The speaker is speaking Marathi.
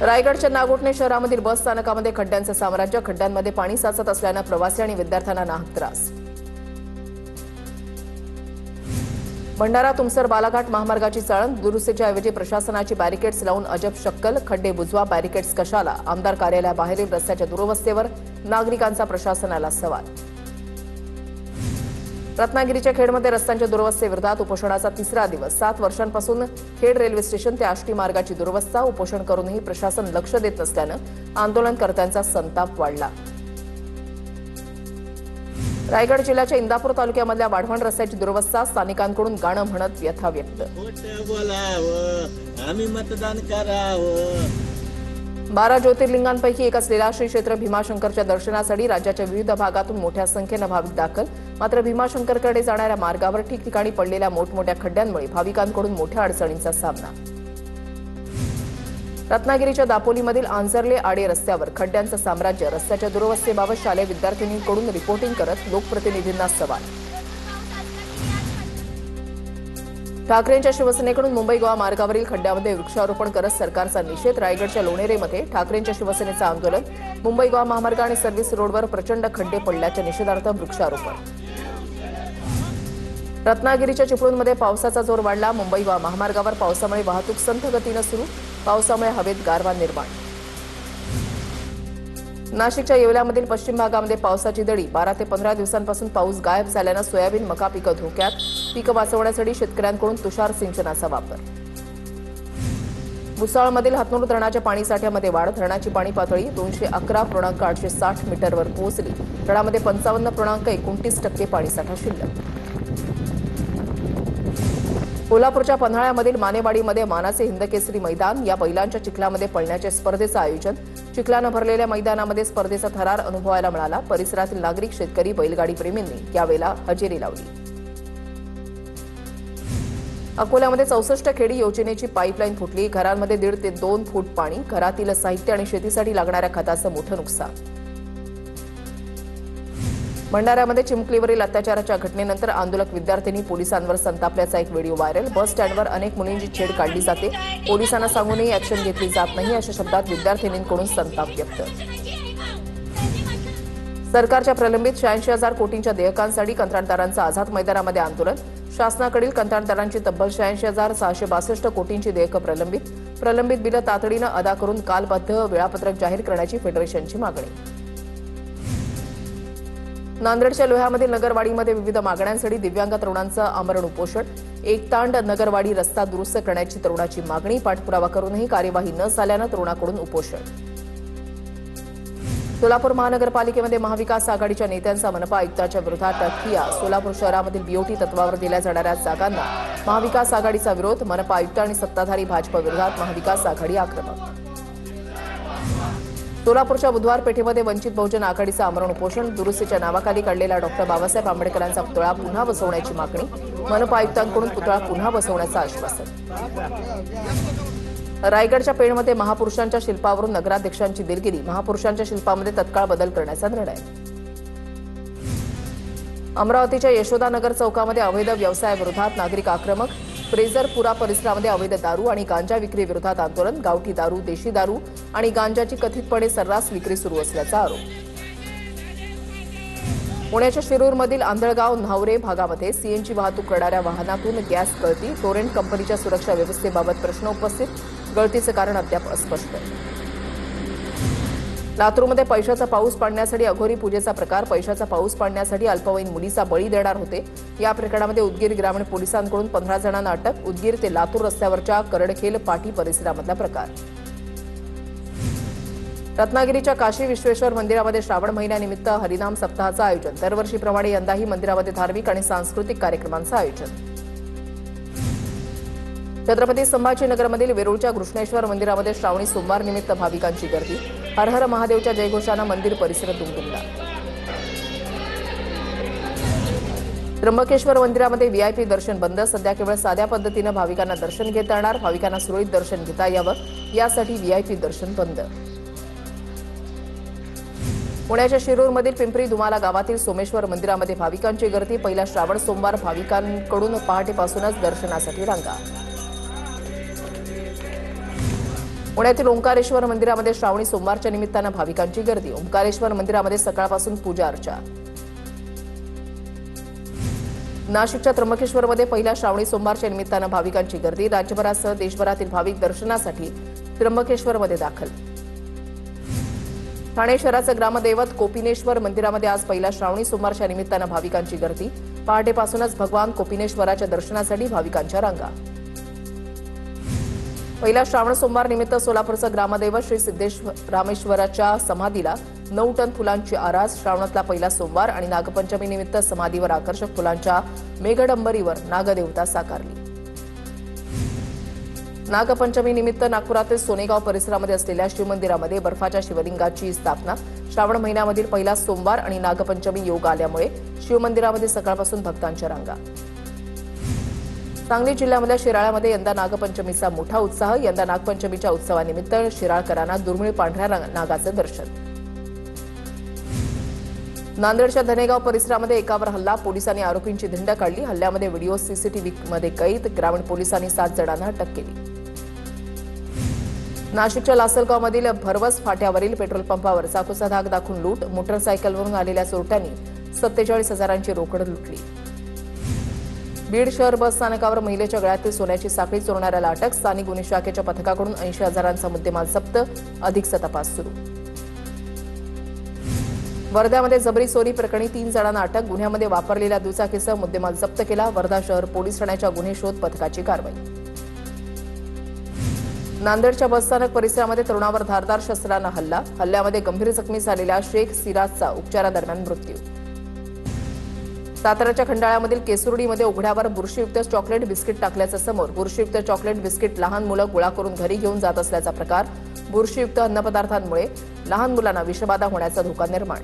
रायगडच्या नागोठणे शहरामधील बस स्थानकामध्ये खड्ड्यांचं साम्राज्य. खड्ड्यांमध्ये पाणी साचत असल्यानं प्रवासी आणि विद्यार्थ्यांना नाहक त्रास. भंडारा तुमसर बालाघाट महामार्गाची चाळण. दुरुस्तीच्या ऐवजी प्रशासनाची बॅरिकेड्स लावून अजब शक्कल. खड्डे बुजवा, बॅरिकेड्स कशाला? आमदार कार्यालयाबाहेरील रस्त्याच्या दुरवस्थेवर नागरिकांचा प्रशासनाला सवाल. रत्नागिरीच्या खेडमध्ये रस्त्यांच्या दुरवस्थेविरोधात उपोषणाचा तिसरा दिवस. 7 वर्षांपासून खेड रेल्वे स्टेशन ते आष्टी मार्गाची दुरवस्था. उपोषण करूनही प्रशासन लक्ष देत नसल्यानं आंदोलनकर्त्यांचा संताप वाढला. रायगड जिल्ह्याच्या इंदापूर तालुक्यामधल्या वाढवण रस्त्याची दुरवस्था. स्थानिकांकडून गाणं म्हणत व्यथा व्यक्त. आम्ही मतदान करावं. 12 ज्योतिर्लिंगांपैकी एक असलेला श्री क्षेत्र भीमाशंकरच्या दर्शनासाठी राज्याच्या विविध भागातून मोठ्या संख्येनं भाविक दाखल. मात्र भीमाशंकरकडे जाणाऱ्या मार्गावर ठिकठिकाणी पडलेल्या मोठमोठ्या खड्ड्यांमुळे भाविकांकडून मोठ्या अडचणींचा सामना. रत्नागिरीच्या दापोलीमधील आंजर्ले आडे रस्त्यावर खड्ड्यांचं साम्राज्य. रस्त्याच्या दुरवस्थेबाबत शालेय विद्यार्थिनींकडून रिपोर्टिंग करत लोकप्रतिनिधींना सवाल. ठाकरेंच्या शिवसेनेकडून मुंबई गोवा मार्गावरील खड्ड्यामध्ये वृक्षारोपण करत सरकारचा निषेध. रायगडच्या लोणेरेमध्ये ठाकरेंच्या शिवसेनेचं आंदोलन. मुंबई गोवा महामार्ग आणि सर्व्हिस रोडवर प्रचंड खड्डे पडल्याच्या निषेधार्थ वृक्षारोपण. रत्नागिरीच्या चिपळूणमध्ये पावसाचा जोर वाढला. मुंबई गोवा महामार्गावर पावसामुळे वाहतूक संथ गतीनं सुरू. पावसामुळे हवेत गारवा निर्माण. नाशिकच्या येवल्यामधील पश्चिम भागामध्ये पावसाची दडी. 12 ते 15 दिवसांपासून पाऊस गायब झाल्यानं सोयाबीन, मका पिकं धोक्यात. पिकं वाचवण्यासाठी शेतकऱ्यांकडून तुषार सिंचनाचा वापर. भुसावळमधील हातनूर धरणाच्या पाणीसाठ्यामध्ये वाढ. धरणाची पाणी पातळी 211.860 मीटरवर पोहोचली. धरणामध्ये 55.29% पाणीसाठा शिल्लक. कोल्हापूरच्या पन्हाळ्यामधील मानेवाडीमध्ये मानाचे हिंदकेसरी मैदान. या बैलांच्या चिखलामध्ये पळण्याच्या स्पर्धेचं आयोजन. चिखलानं भरलेल्या मैदानामध्ये स्पर्धेचा थरार अनुभवायला मिळाला. परिसरातील नागरिक, शेतकरी, बैलगाडी प्रेमींनी यावेळेला हजेरी लावली. अकोल्यामध्ये 64 खेडी योजनेची पाईपलाईन फुटली. घरांमध्ये 1.5 ते 2 फूट पाणी. घरातील साहित्य आणि शेतीसाठी लागणाऱ्या खताचं मोठं नुकसान. भंडाऱ्यामध्ये चिमुकलीवरील अत्याचाराच्या घटनेनंतर आंदोलक विद्यार्थिनी पोलिसांवर संतापल्याचा एक व्हिडिओ व्हायरल. बस स्टँडवर अनेक मुलींची छेड काढली जाते. पोलिसांना सांगूनही ऍक्शन घेतली जात नाही, अशा शब्दात विद्यार्थिनींकडून संताप व्यक्त. सरकारच्या प्रलंबित 86,000 कोटींच्या देयकांसाठी कंत्राटदारांचं आझाद मैदानामध्ये आंदोलन. शासनाकडील कंत्राटदारांची तब्बल 86,662 कोटींची देयकं प्रलंबित बिलं तातडीनं अदा करून कालबद्ध वेळापत्रक जाहीर करण्याची फेडरेशनची मागणी. नांदेडच्या लोह्यामधील नगरवाडीमध्ये विविध मागण्यांसाठी दिव्यांग तरुणांचं आमरण उपोषण. एकतांड नगरवाडी रस्ता दुरुस्त करण्याची तरुणाची मागणी. पाठपुरावा करूनही कार्यवाही न झाल्यानं तरुणाकडून उपोषण. सोलापूर महानगरपालिकेमध्ये महाविकास आघाडीच्या नेत्यांचा मनपा आयुक्ताच्या विरोधात ठिय्या. सोलापूर शहरामधील बीओटी तत्वावर दिल्या जाणाऱ्या जागांना महाविकास आघाडीचा विरोध. मनपा आयुक्त आणि सत्ताधारी भाजप विरोधात महाविकास आघाडी आक्रमक. सोलापूरच्या बुधवार पेठेमध्ये वंचित बहुजन आघाडीचं आमरण उपोषण. दुरुस्तीच्या नावाखाली काढलेला डॉ. बाबासाहेब आंबेडकरांचा पुतळा पुन्हा बसवण्याची मागणी. मनपा आयुक्तांकडून पुतळा पुन्हा बसवण्याचं आश्वासन. रायगडच्या पेणमध्ये महापुरुषांच्या शिल्पावरून नगराध्यक्षांची दिलगिरी. महापुरुषांच्या शिल्पामध्ये तत्काळ बदल करण्याचा निर्णय. अमरावतीच्या यशोदानगर चौकामध्ये अवैध व्यवसायाविरोधात नागरिक आक्रमक. फ्रेझरपुरा परिसरामध्ये अवैध दारू आणि गांजा विक्री विरोधात आंदोलन. गावठी दारू, देशी दारू आणि गांजाची कथितपणे सर्रास विक्री सुरू असल्याचा आरोप. पुण्याच्या शिरूरमधील आंधळगाव न्हावरे भागामध्ये सीएनजी वाहतूक करणाऱ्या वाहनातून गॅस गळती. टोरेंट कंपनीच्या सुरक्षा व्यवस्थेबाबत प्रश्न उपस्थित. गळतीचं कारण अद्याप अस्पष्ट. लातूरमध्ये पैशाचा पाऊस पाडण्यासाठी अघोरी पूजेचा प्रकार. पैशाचा पाऊस पाडण्यासाठी अल्पवयीन मुलीचा बळी देणार होते. या प्रकरणामध्ये उदगीर ग्रामीण पोलिसांकडून 15 जणांना अटक. उदगीर ते लातूर रस्त्यावरच्या करडखेल पाटी परिसरामधला प्रकार. रत्नागिरीच्या काशी विश्वेश्वर मंदिरामध्ये श्रावण महिन्यानिमित्त हरिनाम सप्ताहाचं आयोजन. दरवर्षीप्रमाणे यंदाही मंदिरामध्ये धार्मिक आणि सांस्कृतिक कार्यक्रमांचं आयोजन. छत्रपती संभाजीनगरमधील वेरूळच्या कृष्णेश्वर मंदिरामध्ये श्रावणी सोमवार निमित्त भाविकांची गर्दी. हर हर महादेवच्या जयघोषानं मंदिर परिसर दुमदुमला. त्र्यंबकेश्वर मंदिरामध्ये व्हीआयपी दर्शन बंद. सध्या केवळ साध्या पद्धतीनं भाविकांना दर्शन घेता येणार. भाविकांना सुरळीत दर्शन घेता यावं यासाठी व्हीआयपी दर्शन बंद. पुण्याच्या शिरूरमधील पिंपरी दुमाला गावातील सोमेश्वर मंदिरामध्ये भाविकांची गर्दी. पहिला श्रावण सोमवार भाविकांकडून पहाटेपासूनच दर्शनासाठी रांगा. पुण्यातील ओंकारेश्वर मंदिरामध्ये श्रावणी सोमवारच्या निमित्तानं भाविकांची गर्दी. ओंकारेश्वर मंदिरामध्ये सकाळपासून पूजा अर्चा. नाशिकच्या त्र्यंबकेश्वरमध्ये पहिल्या श्रावणी सोमवारच्या निमित्तानं भाविकांची गर्दी. राज्यभरासह देशभरातील भाविक दर्शनासाठी त्र्यंबकेश्वरमध्ये दाखल. ठाणे शहराचं ग्रामदैवत कोपिनेश्वर मंदिरामध्ये आज पहिल्या श्रावणी सोमवारच्या निमित्तानं भाविकांची गर्दी. पहाटेपासूनच भगवान कोपिनेश्वराच्या दर्शनासाठी भाविकांच्या रांगा. पहिल्या श्रावण सोमवार निमित्त सोलापूरचं ग्रामदैवत श्री सिद्धरामेश्वराच्या समाधीला 9 टन फुलांची आरास. श्रावणातला पहिला सोमवार आणि नागपंचमी निमित्त समाधीवर आकर्षक फुलांच्या मेघडंबरीवर नागदेवता साकारली. नागपंचमी निमित्त नागपुरातील सोनेगाव परिसरामध्ये असलेल्या शिवमंदिरामध्ये बर्फाच्या शिवलिंगाची स्थापना. श्रावण महिन्यामधील पहिला सोमवार आणि नागपंचमी योग आल्यामुळे शिवमंदिरामध्ये सकाळपासून भक्तांच्या रांगा. सांगली जिल्ह्यामधल्या शिराळ्यामध्ये यंदा नागपंचमीचा मोठा उत्साह. यंदा नागपंचमीच्या उत्सवानिमित्त शिराळकरांना दुर्मिळ पांढऱ्या नागाचं दर्शन. नांदेडच्या धनेगाव परिसरामध्ये एकावर हल्ला. पोलिसांनी आरोपींची धिंड काढली. हल्ल्यामध्ये व्हिडिओ सीसीटीव्हीमध्ये कैद. ग्रामीण पोलिसांनी 7 जणांना अटक केली. नाशिकच्या लासलगावमधील भरवस फाट्यावरील पेट्रोल पंपावर चाकूचा धाक दाखवून लूट. मोटरसायकलवरून आलेल्या चोरट्यांनी 47,000ची रोकड लुटली. बीड शहर बस स्थानकावर महिलेच्या गळ्यातील सोन्याची साखळी चोरणाऱ्याला अटक. स्थानिक गुन्हे शाखेच्या पथकाकडून 80,000चा मुद्देमाल जप्त. अधिकचा तपास सुरू. वर्ध्यामध्ये जबरी चोरी प्रकरणी 3 जणांना अटक. गुन्ह्यामध्ये वापरलेल्या दुचाकीसह मुद्देमाल जप्त केला. वर्धा शहर पोलीस ठाण्याच्या गुन्हे शोध पथकाची कारवाई. नांदेडच्या बसस्थानक परिसरामध्ये तरुणावर धारदार शस्त्रानं हल्ला. हल्ल्यामध्ये गंभीर जखमी झालेल्या शेख सिराजचा उपचारादरम्यान मृत्यू. साताऱ्याच्या खंडाळ्यामधील केसुर्डीमध्ये उघड्यावर बुरशीयुक्त चॉकलेट बिस्किट टाकल्याचं समोर. बुरशीयुक्त चॉकलेट बिस्किट लहान मुलं गोळा करून घरी घेऊन जात असल्याचा प्रकार. बुरशीयुक्त अन्नपदार्थांमुळे लहान मुलांना विषबाधा होण्याचा धोका निर्माण.